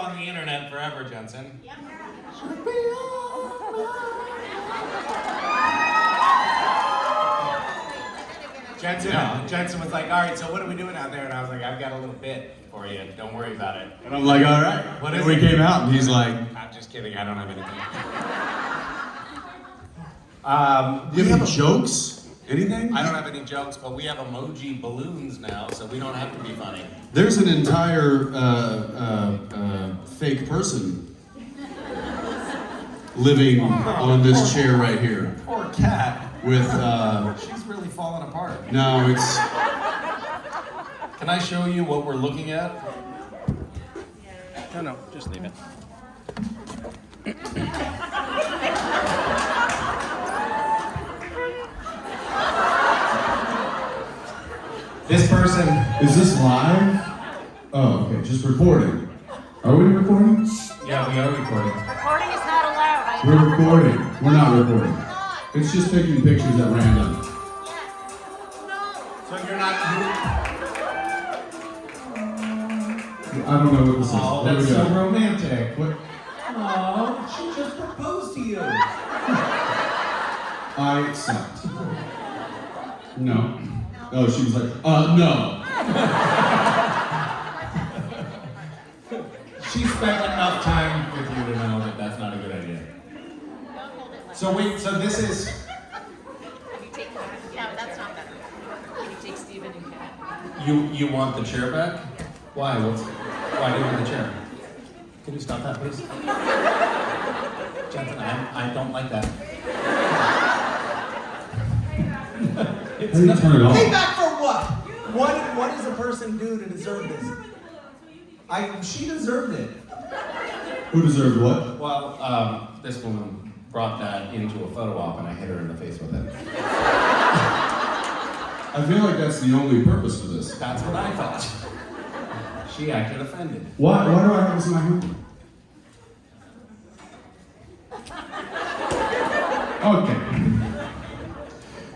on the internet forever, Jensen. Yep. Jensen was like, all right, so what are we doing out there? And I was like, I've got a little bit for you. Don't worry about it. And I'm like, all right. What and is we it? came out, and he's like, I'm just kidding. I don't have anything. do you have any jokes? Anything? I don't have any jokes, but we have emoji balloons now, so we don't have to be funny. There's an entire fake person living on this chair right here. Poor cat. With, she's really falling apart. no, it's... Can I show you what we're looking at? No, just leave it. This person. Is this live? Oh, okay, just recording. Are we recording? Yeah, we are recording. Recording is not allowed. We're recording. We're not recording. It's just taking pictures at random. So you're not. I don't know what this is. Oh, There we that's go. so romantic. What? Oh, she just proposed to you. I accept. No. Oh, she was like, no. She spent enough time with you to know that that's not a good idea. So wait, so this is. No, that's not better. Can you take Steven and Kat? You want the chair back? Why? Why do you want the chair? Can you stop that, please? Jensen, I don't like that. How do you turn it off? Payback for what? What does a person do to deserve this? She deserved it. Who deserved what? Well, this woman brought that into a photo op and I hit her in the face with it. I feel like that's the only purpose for this. That's what I thought. She acted offended. Why do I have this in my hand? Okay.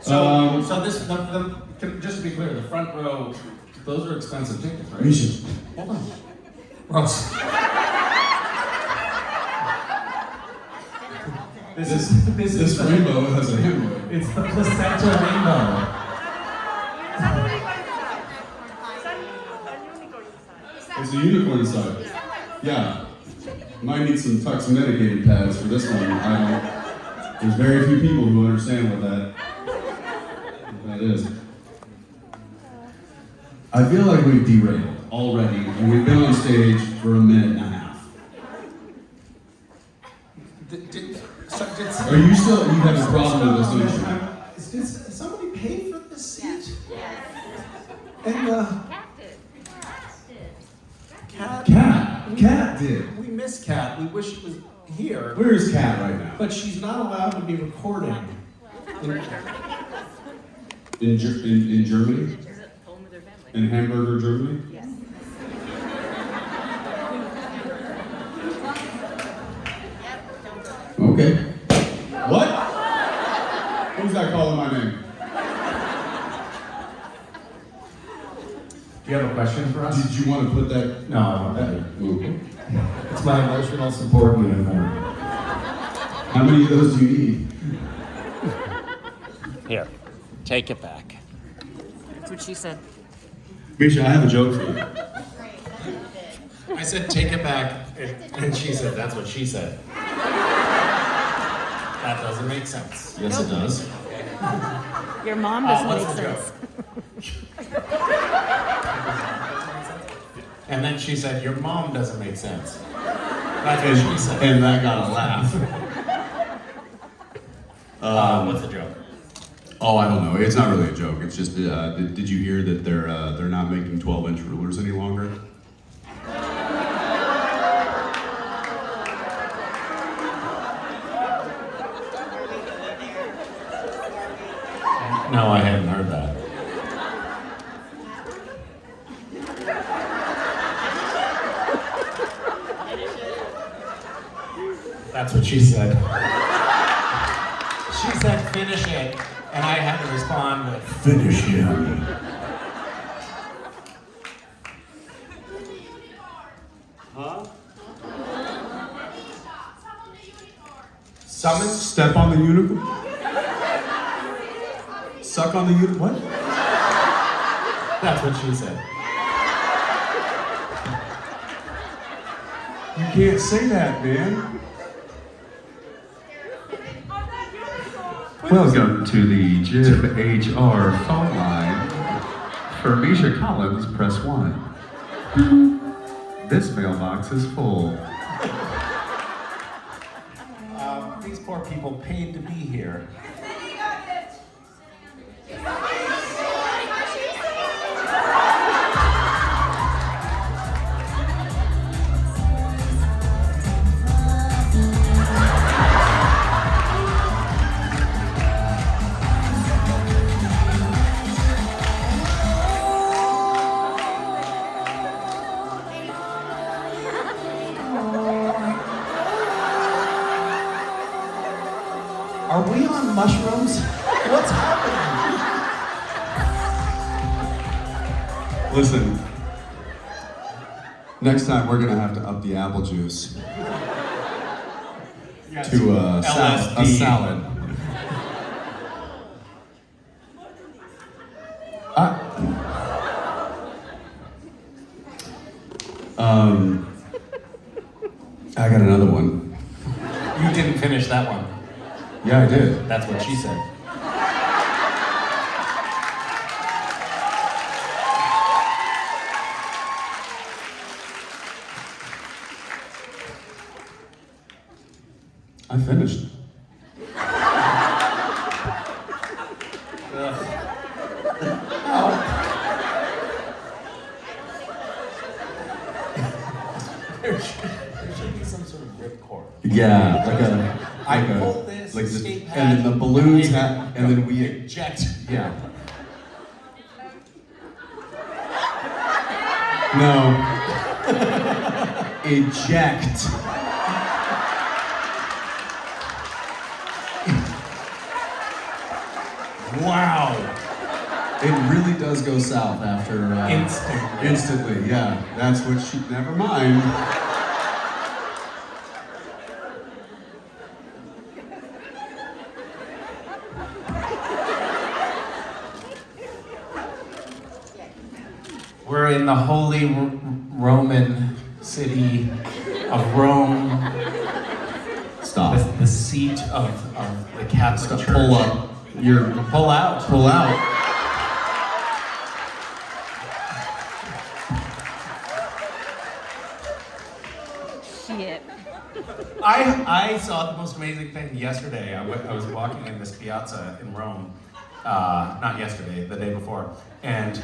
So this, just to be clear, the front row, those are expensive tickets, right? Misha. Hold on. Ross. This rainbow has a hemorrhoid. It's the placenta rainbow. It's a unicorn inside. Yeah. Might need some Tux medicated pads for this one. There's very few people who understand what that is. I feel like we've derailed already, and we've been on stage for a minute and a half. Are you still, you have a problem with this, don't you? Did somebody pay for this seat? Yes. And Cat did. We miss Kat. We wish she was here. Where is Cat right now? But she's not allowed to be recording. In Germany? She's at home with her family. In Hamburger, Germany? Yes. Okay. What? Who's that calling my name? Do you have a question for us? Did you want to put that? No, I want that. Okay. It's my emotional support uniform. How many of those do you need? Here, take it back. That's what she said. Misha, I have a joke for you. I said, take it back, and she said, that's what she said. That doesn't make sense. Yes, it does. Your mom doesn't what's make the sense. And then she said, your mom doesn't make sense. That's what she said. And that got a laugh. What's the joke? Oh, I don't know. It's not really a joke. It's just, did you hear that they're not making 12-inch rulers any longer? No, I hadn't heard that. That's what she said. She said, finish it, and I had to respond with, finish him. Huh? Summon? Step on the unicorn? Suck on the unicorn? What? That's what she said. You can't say that, man. Welcome to the Jib HR phone line. For Misha Collins, press 1. This mailbox is full. These poor people paid to be here. Are we on mushrooms? What's happening? Listen, next time we're gonna have to up the apple juice to a salad. I got another one. You didn't finish that one. Yeah, I did. That's what she said. I finished. There should be some sort of ripcord. Yeah, I pulled this like escape hatch, and then the balloons and then we eject. yeah. No. Eject. Wow. It really does go south after instantly. Yeah, that's what she. Never mind. We're in the holy Roman city of Rome. Stop. The seat of the Catholic Church. Pull up. Pull out. Pull out. Shit. I saw the most amazing thing yesterday. I was walking in this piazza in Rome, not yesterday, the day before, and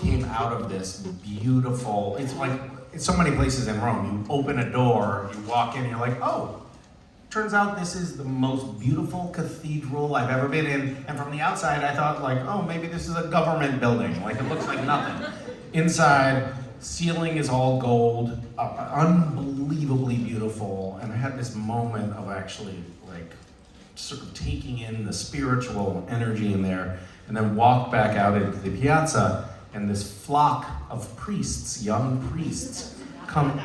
came out of this beautiful, it's so many places in Rome. You open a door, you walk in, you're like, oh, turns out this is the most beautiful cathedral I've ever been in. And from the outside, I thought like, oh, maybe this is a government building. Like it looks like nothing. Inside, ceiling is all gold, unbelievably beautiful. And I had this moment of actually like sort of taking in the spiritual energy in there, and then walked back out into the piazza, and this flock of priests, young priests, come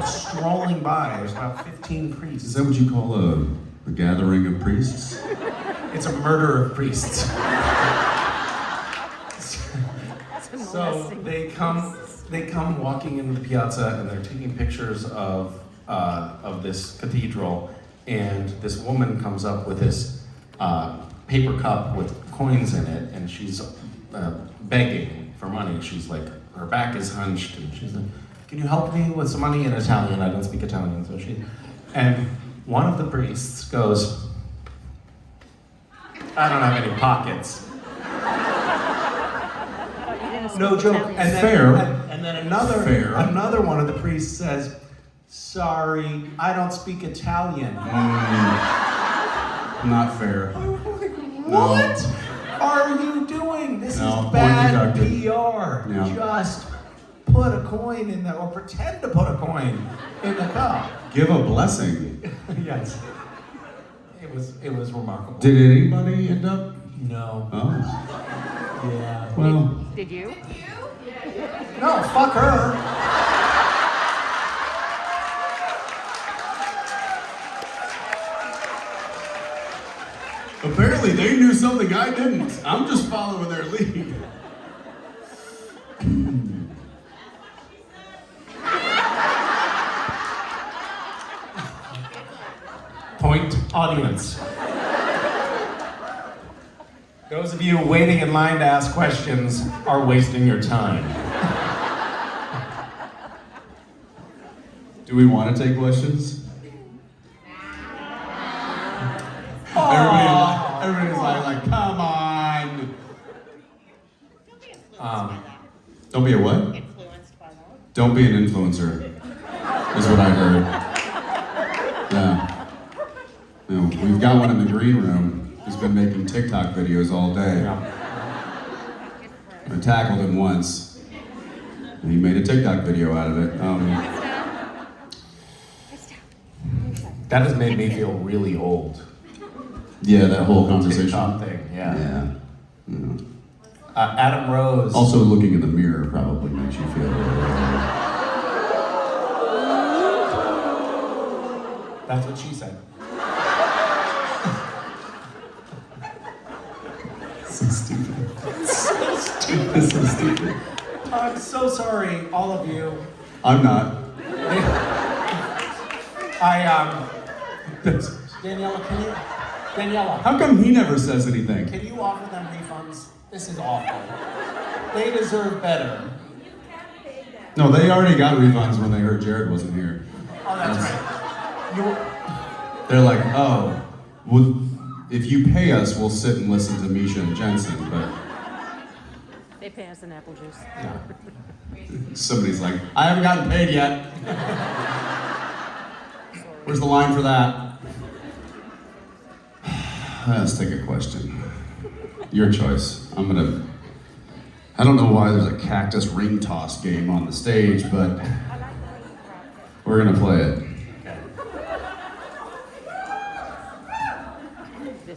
strolling by. There's about 15 priests. Is that what you call a gathering of priests? It's a murder of priests. So they come walking into the piazza, and they're taking pictures of this cathedral, and this woman comes up with this paper cup with coins in it, and she's begging for money. She's like, her back is hunched, and she's like, can you help me with some money in Italian? I don't speak Italian, so and one of the priests goes, I don't have any pockets. No joke. And then, Fair. And then another one of the priests says, sorry, I don't speak Italian. Not fair. What are you doing? This No, is point bad deducted. PR. Yeah. Just put a coin in there, or pretend to put a coin in the cup. Give a blessing. Yes. It was remarkable. Did anybody end up? No. Oh. Yeah. Well. Did you? No, fuck her. Exactly, they knew something I didn't. I'm just following their lead. Point audience. Those of you waiting in line to ask questions are wasting your time. Do we want to take questions? Everybody's like, come on. Don't be a what? Influenced by that. Don't be an influencer, is what I heard. Yeah. You know, we've got one in the green room who's been making TikTok videos all day. I tackled him once, and he made a TikTok video out of it. That has made me feel really old. Yeah, that whole conversation. TikTok thing, yeah. Yeah. Adam Rose. Also, looking in the mirror probably makes you feel really old. That's what she said. So stupid. This is stupid. I'm so sorry, all of you. I'm not. Daniela, Daniela, How come he never says anything? can you offer them refunds? This is awful. They deserve better. No, they already got refunds when they heard Jared wasn't here. Oh, that's right. They're like, oh, well, if you pay us, we'll sit and listen to Misha and Jensen, but They pay us in apple juice. somebody's like, I haven't gotten paid yet. Where's the line for that? Let's take a question. Your choice. I don't know why there's a cactus ring toss game on the stage, but we're gonna play it.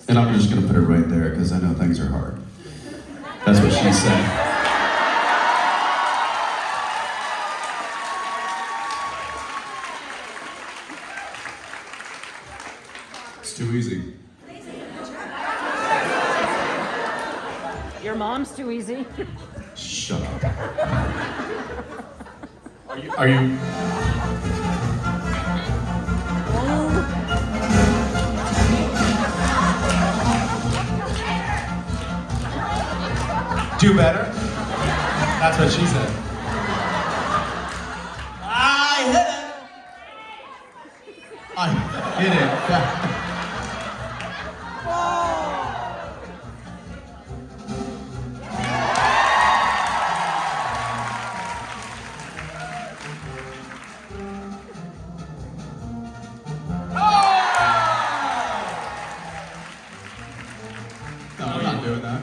And I'm just gonna put it right there because I know things are hard. That's what she said. It's too easy. Your mom's too easy. Shut up. Are you? Do better? That's what she said. I hit it! I hit it. No, I'm not doing that.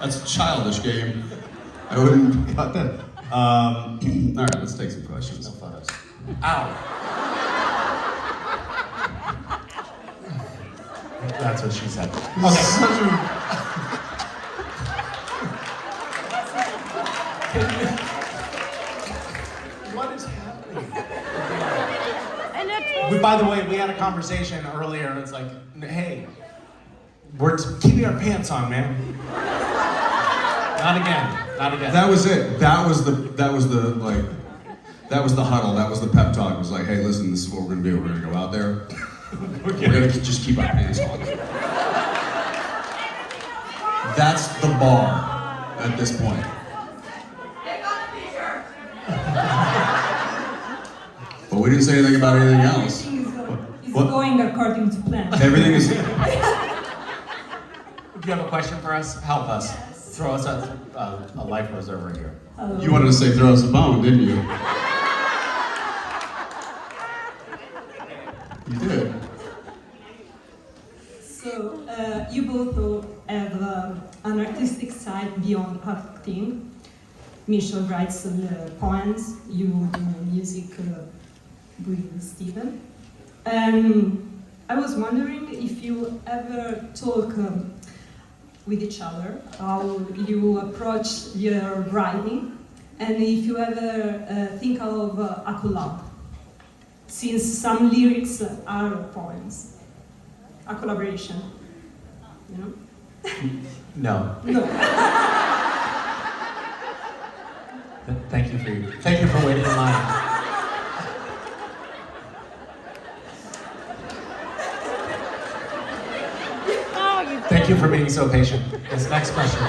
That's a childish game. I wouldn't cut that. All right, let's take some questions. No photos. Ow. That's what she said. What is happening? By the way, we had a conversation earlier, and it's like, hey, we're keeping our pants on, man. Not again. Not again. That was it. That was the huddle. That was the pep talk. It was like, hey, listen, this is what we're gonna do. We're gonna go out there. We're gonna just keep our pants on. That's the bar at this point. But we didn't say anything about anything else. It's What? going according to plan. Everything is. Do you have a question for us? Help us. Throw us a life preserver here. You wanted to say throw us a bone, didn't you? You did. So, you both have an artistic side beyond acting. Misha writes poems, you do music with Steven. I was wondering if you ever talk with each other, how you approach your writing, and if you ever think of a collab, since some lyrics are poems. a collaboration. You know? No. No. Thank you for waiting in line. Oh, you. Thank you for being so patient. This next question.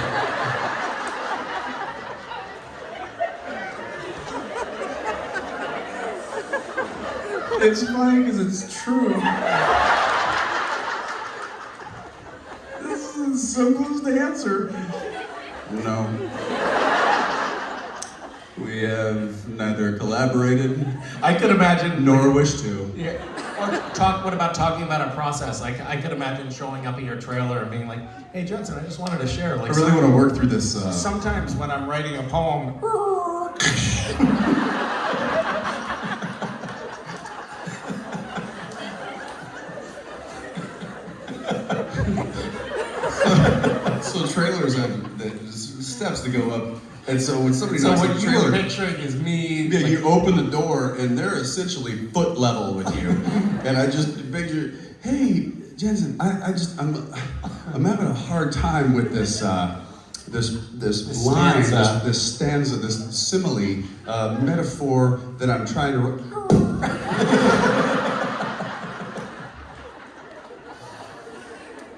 It's funny because it's true. This is the simplest answer. No. We have neither collaborated I could imagine. nor wish to. Yeah. Or what about talking about a process? Like I could imagine showing up at your trailer and being like, "Hey Jensen, I just wanted to share." Like I really want to work through this. sometimes when I'm writing a poem. So trailers have the steps to go up, and so when somebody So knocks on what the you were trailer, picturing is me. yeah, like, you open the door and they're essentially foot level with you, and I just picture, hey Jensen, I'm having a hard time with this this line, stanza. this stanza, this simile, metaphor that I'm trying to.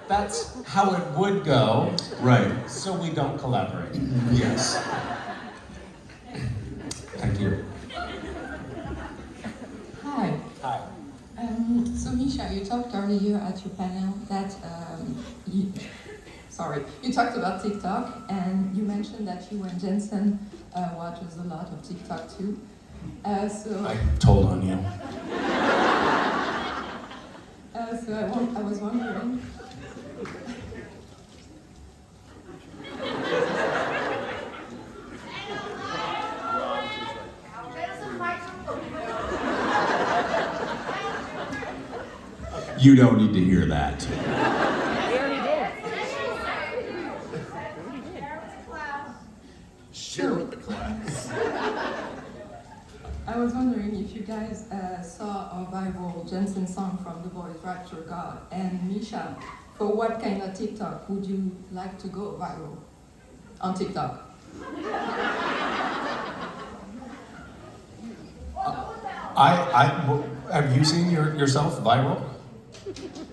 That's how it would go, Right. so we don't collaborate. Yes. Thank you. Hi. Hi. So Misha, you talked earlier at your panel that you talked about TikTok, and you mentioned that you and Jensen watches a lot of TikTok too. So I told on you. I was wondering. You don't need to hear that. We already did. Share with the class. I was wondering if you guys saw a viral Jensen song from The Boys, Rapture God, and Misha, for what kind of TikTok would you like to go viral on TikTok? Have you seen yourself viral?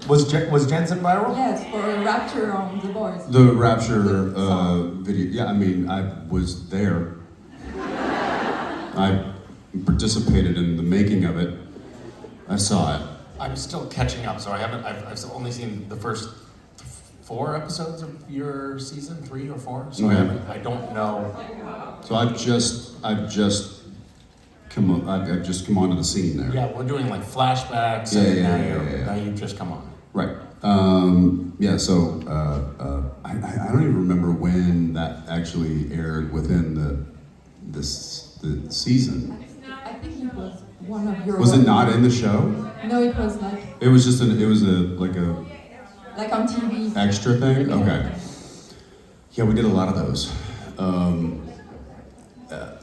Was Jensen viral? Yes, for a Rapture on The Boys. The Rapture The song. video, yeah, I mean, I was there. I participated in the making of it. I saw it. I'm still catching up, so I've only seen the first 4 episodes of your season, 3 or 4. So Okay. I don't know. So I've just come onto the scene there. Yeah, we're doing like flashbacks, Yeah, and yeah, now, yeah. now you've just come on. Right. Yeah, so I don't even remember when that actually aired within the season. I think it was one of your. Was it not in the show? No, it was like It was just like a on TV. extra thing? Okay. Yeah, we did a lot of those.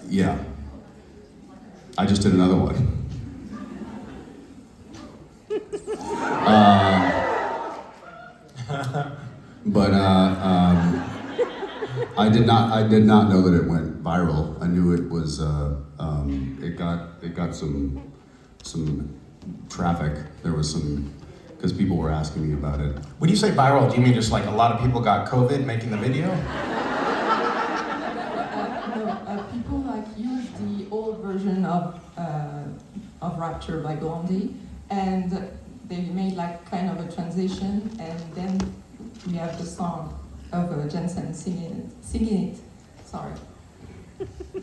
Yeah. I just did another one. But I did not know that it went viral. I knew it was it got some traffic. There was some, because people were asking me about it. When you say viral, do you mean just like a lot of people got COVID making the video? No, people like used the old version of Rapture by Blondie, and they made like kind of a transition, and then we have the song of Jensen singing it. Sorry.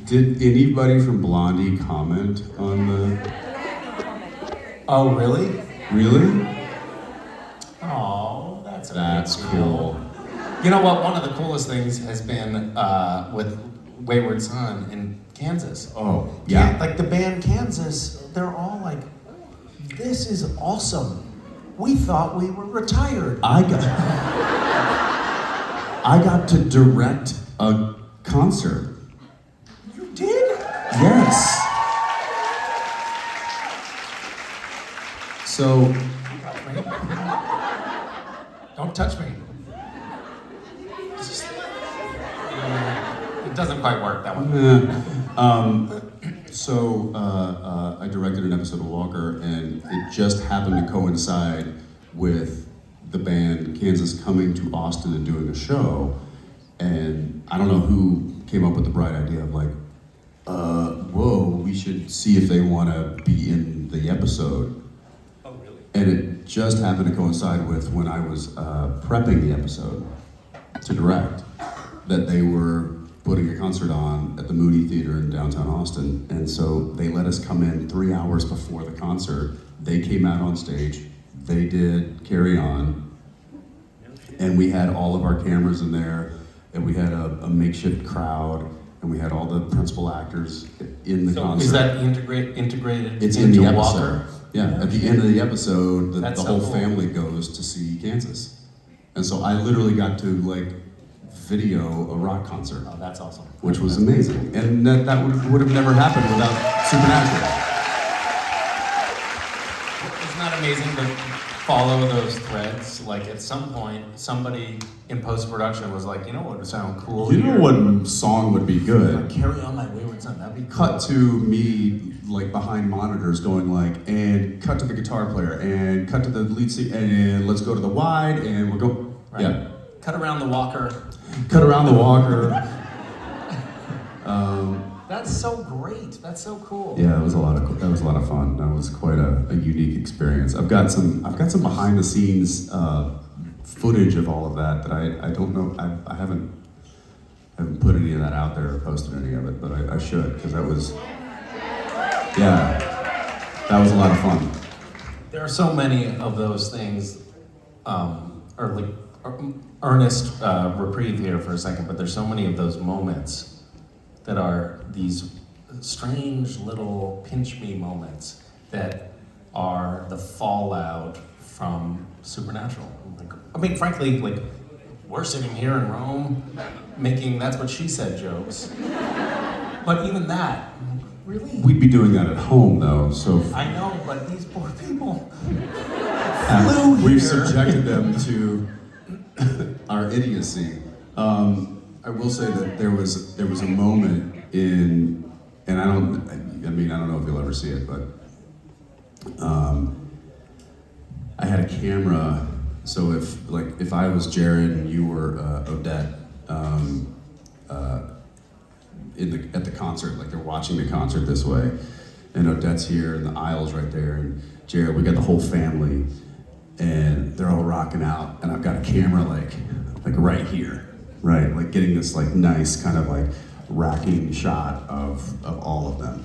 Did anybody from Blondie comment on the? Oh, really? Really? Oh, that's That's big deal. cool. You know what? One of the coolest things has been with Wayward Son in Kansas. Oh, yeah. Like the band Kansas, they're all like, "This is awesome. We thought we were retired." I got to direct a concert. You did? Yes. So touch me. It doesn't quite work that way. So I directed an episode of Walker, and it just happened to coincide with the band Kansas coming to Austin and doing a show. And I don't know who came up with the bright idea of like, whoa, we should see if they want to be in the episode. Oh, really? And it just happened to coincide with when I was prepping the episode to direct, that they were putting a concert on at the Moody Theater in downtown Austin. And so they let us come in 3 hours before the concert. They came out on stage, they did Carry On, and we had all of our cameras in there, and we had a makeshift crowd, and we had all the principal actors in the concert. Is that integrated It's into in the Walker? episode. Yeah, at the end of the episode, the That's so whole cool. family goes to see Kansas. And so I literally got to like video a rock concert, Oh, that's awesome. which was amazing. And that would have never happened without Supernatural. Isn't that amazing to follow those threads? Like at some point, somebody in post-production was like, you know what would sound cool You here? know what song would be Like, good? Carry On My Wayward Son, that'd be cool. Cut to me like behind monitors going like, and cut to the guitar player, and cut to the lead singer, and let's go to the wide, and we'll go, Right. yeah. Cut around the Walker. Cut around the Walker. That's so great. That's so cool. Yeah, that was a lot of fun. That was quite a unique experience. I've got some behind the scenes footage of all of that I don't know. I haven't put any of that out there or posted any of it, but I should, because that was a lot of fun. There are so many of those things, earnest reprieve here for a second, but there's so many of those moments that are these strange little pinch me moments that are the fallout from Supernatural. Like, I mean, frankly, like, we're sitting here in Rome making "That's What She Said" jokes, but even that, really? We'd be doing that at home though, so I know, but these poor people flew we've here. subjected them to our idiocy. I will say that there was a moment in, and I don't know if you'll ever see it, but I had a camera. So if I was Jared and you were Odette at the concert, like they're watching the concert this way, and Odette's here and the aisle's right there, and Jared, we got the whole family, and they're all rocking out, and I've got a camera like right here, right, like getting this like nice kind of like racking shot of all of them,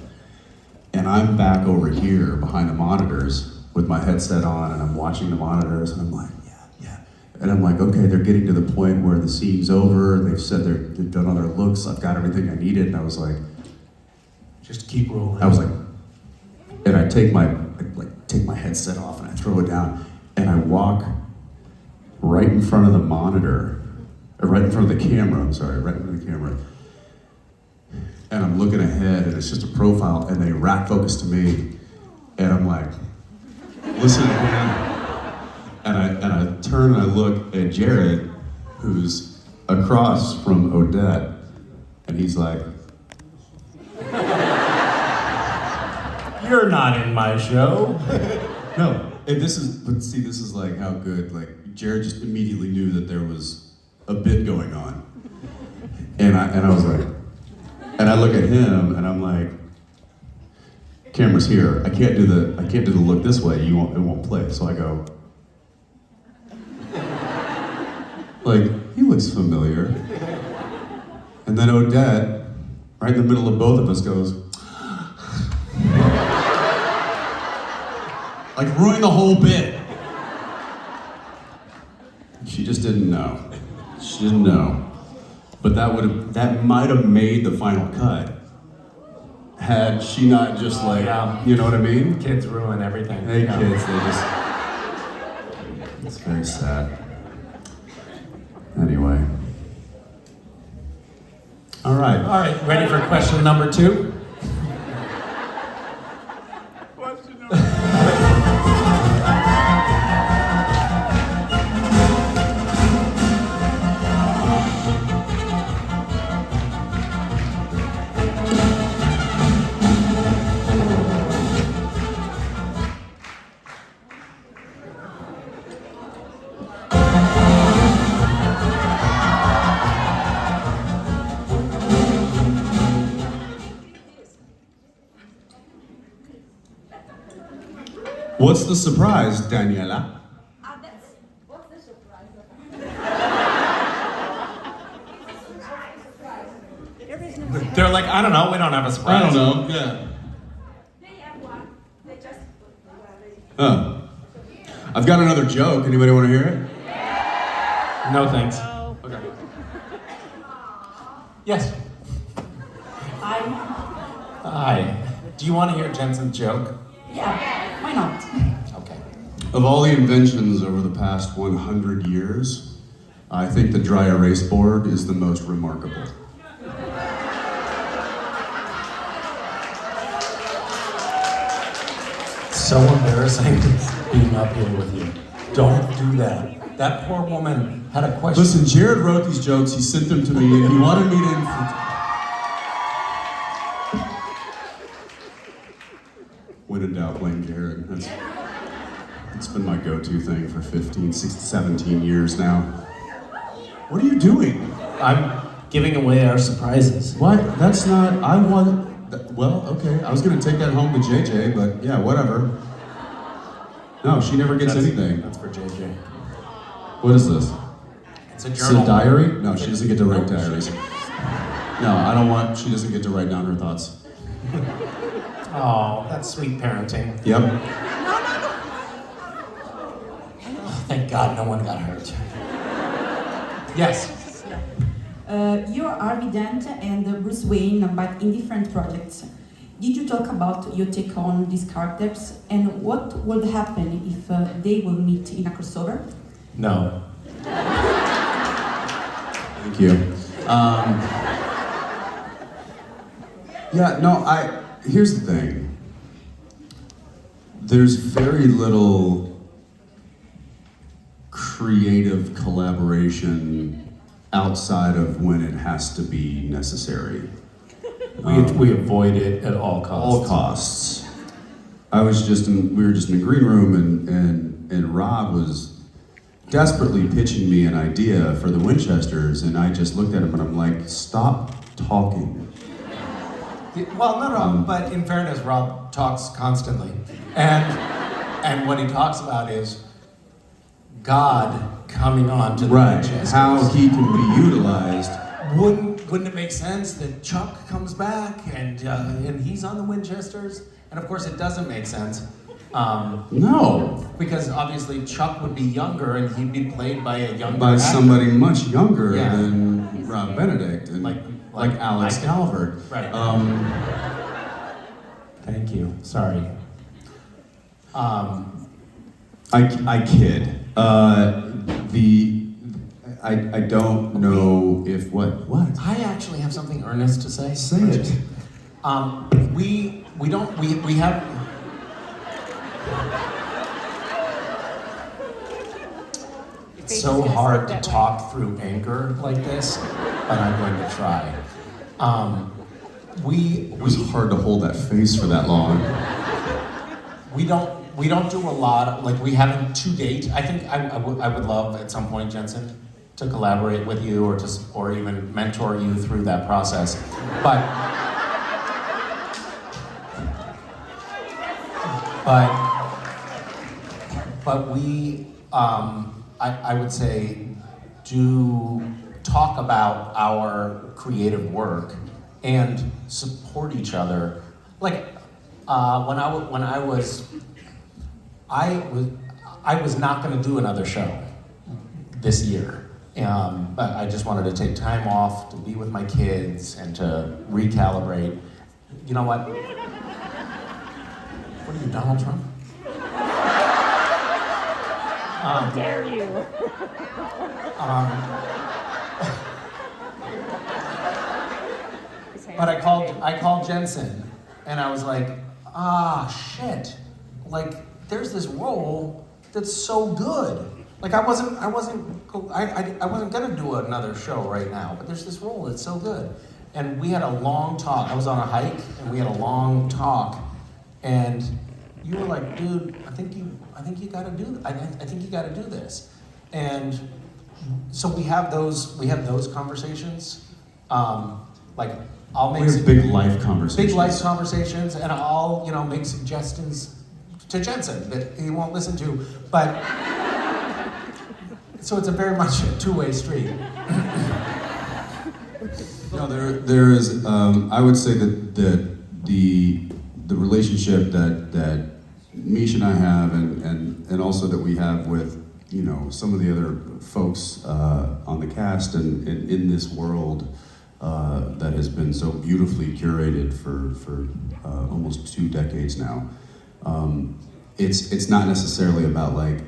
and I'm back over here behind the monitors with my headset on, and I'm watching the monitors, and I'm like, yeah, and I'm like, okay, they're getting to the point where the scene's over. They've said they've done all their looks. I've got everything I needed, and I was like, Just keep rolling. I was like, and I take my headset off and I throw it down, and I walk right in front of the monitor, or right in front of the camera. I'm sorry, right in front of the camera. And I'm looking ahead, and it's just a profile, and they rack focus to me, and I'm like, listen, man. And I turn and I look at Jared, who's across from Odette, and he's like, You're not in my show. no. And this is like how good, like Jared just immediately knew that there was a bit going on. And I was like, and I look at him and I'm like, camera's here. I can't do the look this way. It won't play. So I go, like, he looks familiar. And then Odette, right in the middle of both of us, goes, like ruining the whole bit. She just didn't know. She didn't know. But that might have made the final cut had she not just like, Yeah. you know what I mean? Kids ruin everything. Hey Yeah. kids, it's very sad. Anyway. All right. All right, ready for question number 2? What's the surprise, Daniela? What's the surprise? There is no They're like, I don't know, we don't have a surprise. I don't know. Yeah. They have one. They just. I've got another joke. Anybody want to hear it? No thanks. No. Okay. Yes. Hi. Do you want to hear Jensen's joke? Yeah, why not? Okay. Of all the inventions over the past 100 years, I think the dry erase board is the most remarkable. So embarrassing being up here with you. Don't do that. That poor woman had a question. Listen, Jared wrote these jokes, he sent them to me, and he wanted me to... When in doubt, blame Jared. It's been my go-to thing for 15, 16, 17 years now. What are you doing? I'm giving away our surprises. What? That's not... I want... Well, okay, I was gonna take that home to JJ, but yeah, whatever. No, she never gets anything. That's for JJ. What is this? It's a It's journal. a diary? No, she doesn't get to write No, diaries. No, I don't want... She doesn't get to write down her thoughts. Oh, that's sweet parenting. Yep. Oh, thank God no one got hurt. Yes. You're Harvey Dent and Bruce Wayne, but in different projects. Did you talk about your take on these characters and what would happen if they will meet in a crossover? No. Thank you. Yeah, no, here's the thing. There's very little creative collaboration outside of when it has to be necessary. We avoid it at all costs. All costs. We were just in the green room and Rob was desperately pitching me an idea for the Winchesters, and I just looked at him and I'm like, stop talking. Well, no, but in fairness, Rob talks constantly. And what he talks about is God coming on to the Winchesters. How he can be utilized. Wouldn't it make sense that Chuck comes back and he's on the Winchesters? And of course, it doesn't make sense. No. Because obviously Chuck would be younger and he'd be played by a younger By actor. somebody much younger Yeah. than Rob Benedict and like Alex Calvert. Right. Thank you. Sorry. I kid. I don't know if what? I actually have something earnest to say. Say it. We have. It's so hard to talk through anger like this, but I'm going to try. It was hard to hold that face for that long. We don't do a lot of, like, we haven't to date. I think I would love at some point, Jensen, to collaborate with you or even mentor you through that process. But we, I would say, do talk about our creative work and support each other. Like, when I was not going to do another show this year. But I just wanted to take time off to be with my kids and to recalibrate. You know what? What are you, Donald Trump? How dare you? But I called Jensen, and I was like, shit. Like, there's this role that's so good. Like, I wasn't gonna do another show right now, but there's this role that's so good. And we had a long talk. I was on a hike, and we had a long talk, and you were like, dude, I think you gotta do this. And so we have those conversations. Like, I'll make We have big life conversations. big life conversations, and I'll make suggestions to Jensen that he won't listen to, but so it's a very much a two-way street. No, there is. I would say that the relationship that Misha and I have, and also that we have with some of the other folks on the cast and in this world that has been so beautifully curated for almost 2 decades now. It's not necessarily about like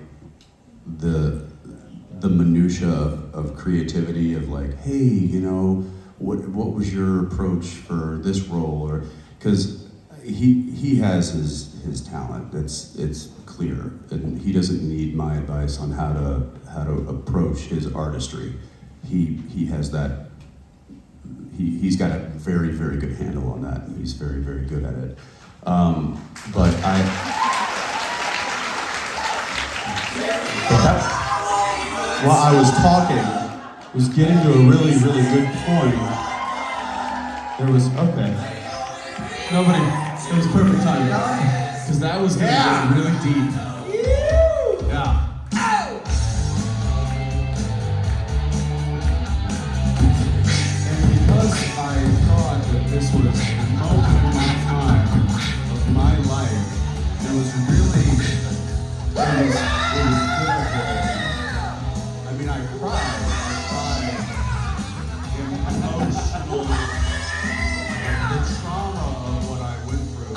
the minutia of creativity of like, hey, what was your approach for this role, or because he has his talent. It's clear, and he doesn't need my advice on how to approach his artistry. He has that. He's got a very, very good handle on that, and he's very, very good at it. But while I was talking, was getting to a really, really good point. There was, okay. Nobody, it was perfect timing. Because that was going to get really deep. Yeah. And because I thought that this was the moment in my time of my life, it was really, it was difficult. I mean, I cried emotional, the trauma of what I went through.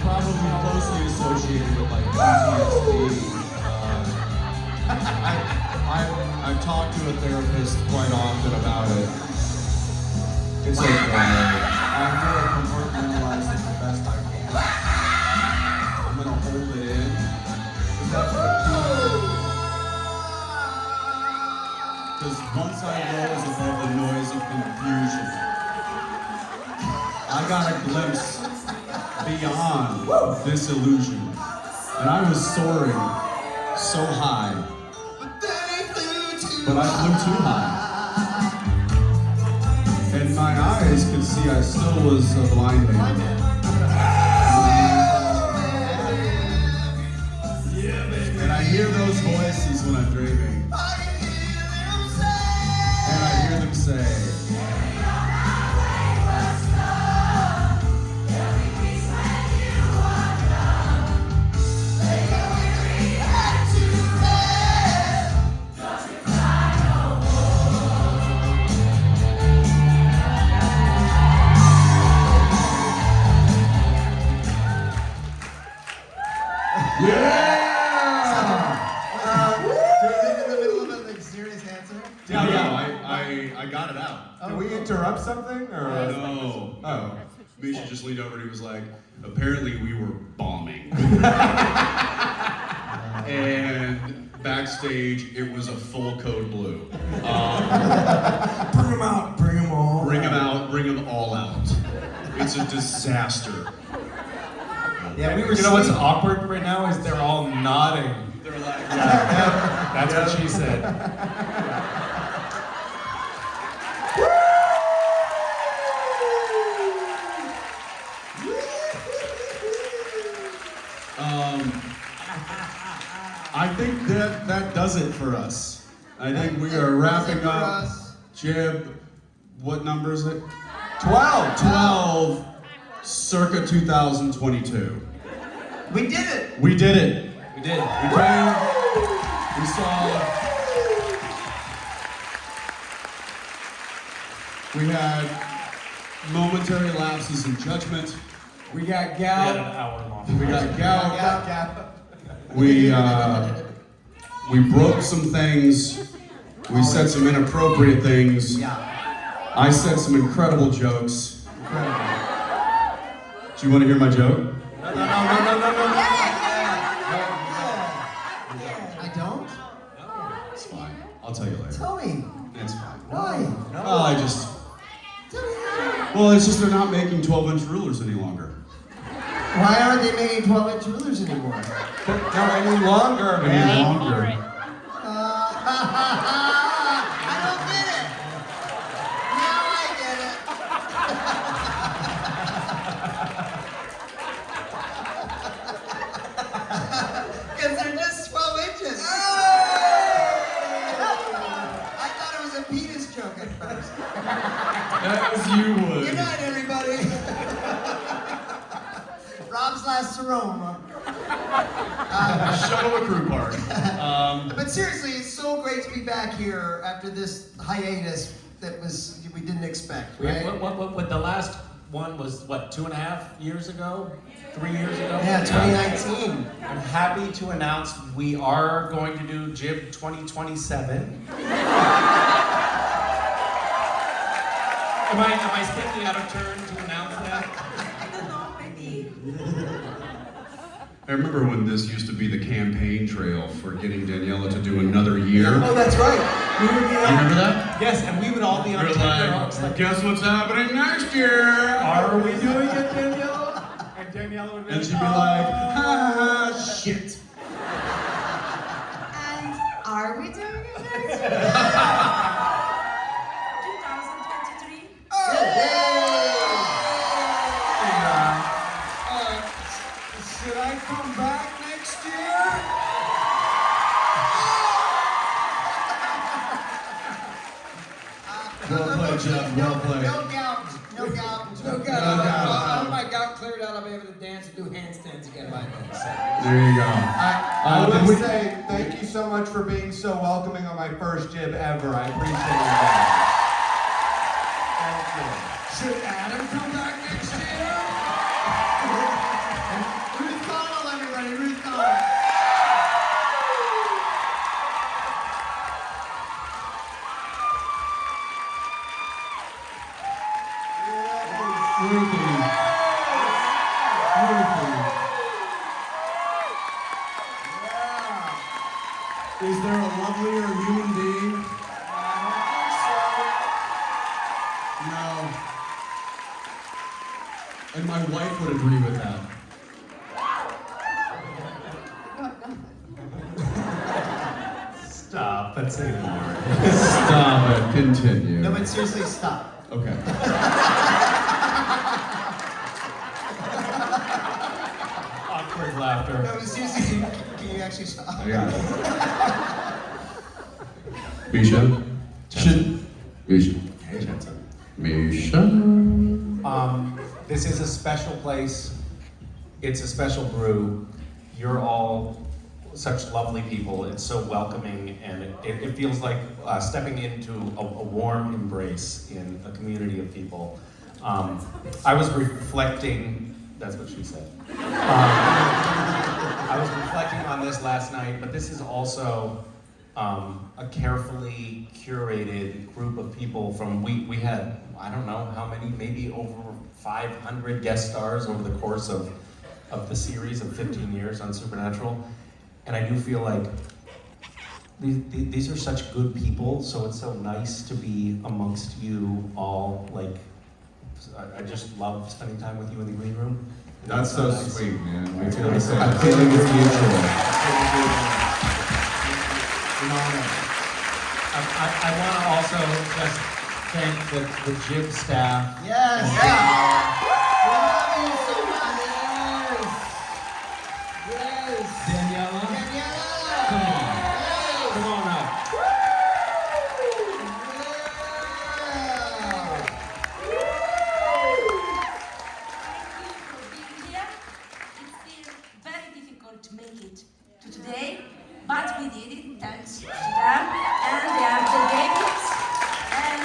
Probably closely associated with like PTSD. I've talked to a therapist quite often about it. It's okay. I'm gonna compartmentalize it the best I can. I'm gonna hold it in. Because once I rose above the noise of confusion, I got a glimpse beyond this illusion. And I was soaring so high, but I flew too high. And my eyes could see I still was a blind man. And I hear those voices when I'm dreaming. And I hear them say, I got it out. Did we interrupt something, or? No. Oh. Misha just leaned over and he was like, apparently we were bombing. And backstage, it was a full code blue. Bring them out, bring them all. Bring them out, bring them all out. It's a disaster. Yeah, we were. You know what's awkward right now is they're all nodding. They're like, Yeah, that's what she said. I think that does it for us. I think we are wrapping up. Jib, what number is it? 12, circa 2022. We did it! We did it. We did. We came, we saw, we had momentary lapses in judgment. We got We had an gout. hour long. We got gout. We broke some things. We said some inappropriate things. Yeah. I said some incredible jokes. Do you want to hear my joke? No. I don't? It's fine. I'll tell you later. Tell me. It's fine. Why? Well, well, it's just they're not making 12-inch rulers any longer. Why aren't they making 12-inch rulers anymore? No, any longer, man. Any longer. I don't get it. Now I get it. you would. Good night, everybody. Rob's last Rome. Shuttle a crew park. But seriously, it's so great to be back here after this hiatus that we didn't expect, right? What the last one was, what, 2.5 years ago? 3 years ago? Yeah, 2019. I'm happy to announce we are going to do JIB 2027. Am I speaking out of turn to announce that? I don't know, maybe. I remember when this used to be the campaign trail for getting Daniela to do another year. Oh, that's right. We would be You remember that? Yes, and we would all be on You're tenterhooks like, guess what's happening next year? are we doing it, Daniela? And Daniela would be And she'd be like, ha ha, shit. And are we doing it next year? 2023? Should I come back next year? Well played, Jeff, well played. No gout. No gout. No gout. My gout cleared out. I'll be able to dance and do handstands again by then. There you go. I would say thank you so much for being so welcoming on my first jib ever. I appreciate you guys. Thank you. Should Adam come back next year? Ruth Connell, everybody. Ruth Connell. Is there a lovelier human being? No. And my wife would agree with that. Stop, let's say more. Stop it. Continue. No, but seriously, stop. Okay. Awkward laughter. No, but seriously, can you actually stop? I got it. Misha? Misha. Hey, Jensen. Misha? This is a special place. It's a special brew. You're all such lovely people. It's so welcoming, and it feels like stepping into a warm embrace in a community of people. I was reflecting, that's what she said. I was reflecting on this last night, but this is also a carefully curated group of people from, we had, I don't know how many, maybe over 500 guest stars over the course of the series of 15 years on Supernatural. And I do feel like these are such good people, so it's so nice to be amongst you all. Like, I just love spending time with you in the green room. That's so nice. sweet, man. I feel really like sweet. I feel like it's mutual. I want to also just thank the JIB staff. Yes. And Yeah. We love you so much. Yes. Daniela, Daniela. come on, Yes. come on up. It's been very difficult to make it to today, but we did it thanks to them and the other games. And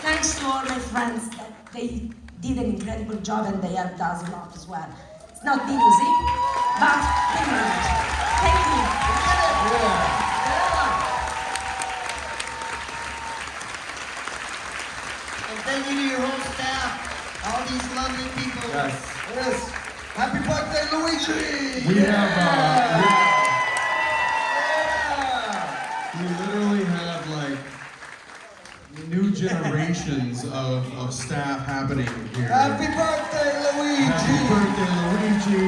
thanks to all my friends that they did an incredible job and they helped us a lot as well. It's not been easy, but they managed. Thank you. And thank you to your whole staff, all these lovely people. Yes. Yes. Happy birthday, Luigi! We have, Yeah. we literally have like new generations of staff happening here. Happy birthday, Luigi! Happy birthday, Luigi.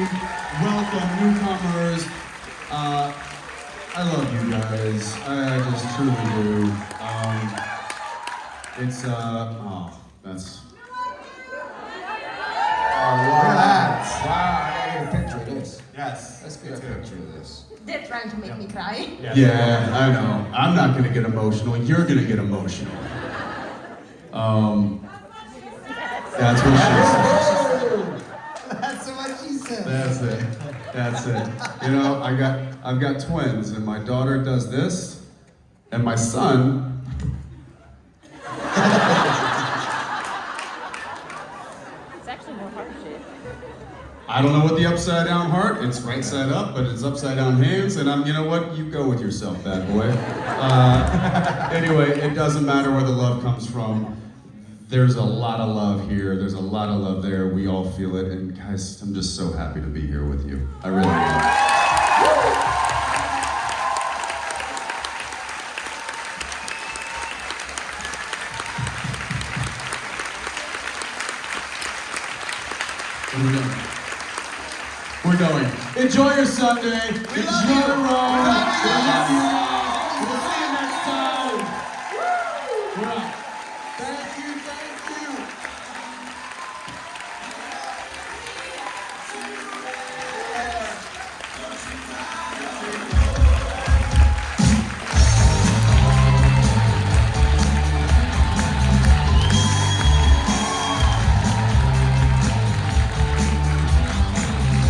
Welcome, newcomers. I love you guys. I just truly do. It's, that's... Look at that. Wow, I gotta get a picture of this. Yes. Let's get a picture of this. They're trying to make me cry. Yeah, I know. I'm not gonna get emotional. You're gonna get emotional. That's what she said. That's what she said. That's it. That's it. You know, I've got twins, and my daughter does this, and my son. It's actually more heart-shaped. I don't know what the upside down heart. It's right side up, but it's upside down hands, and you know what? You go with yourself, bad boy. Anyway, it doesn't matter where the love comes from. There's a lot of love here. There's a lot of love there. We all feel it, and guys, I'm just so happy to be here with you. I really am. We're going. Enjoy your Sunday. Enjoy Rome.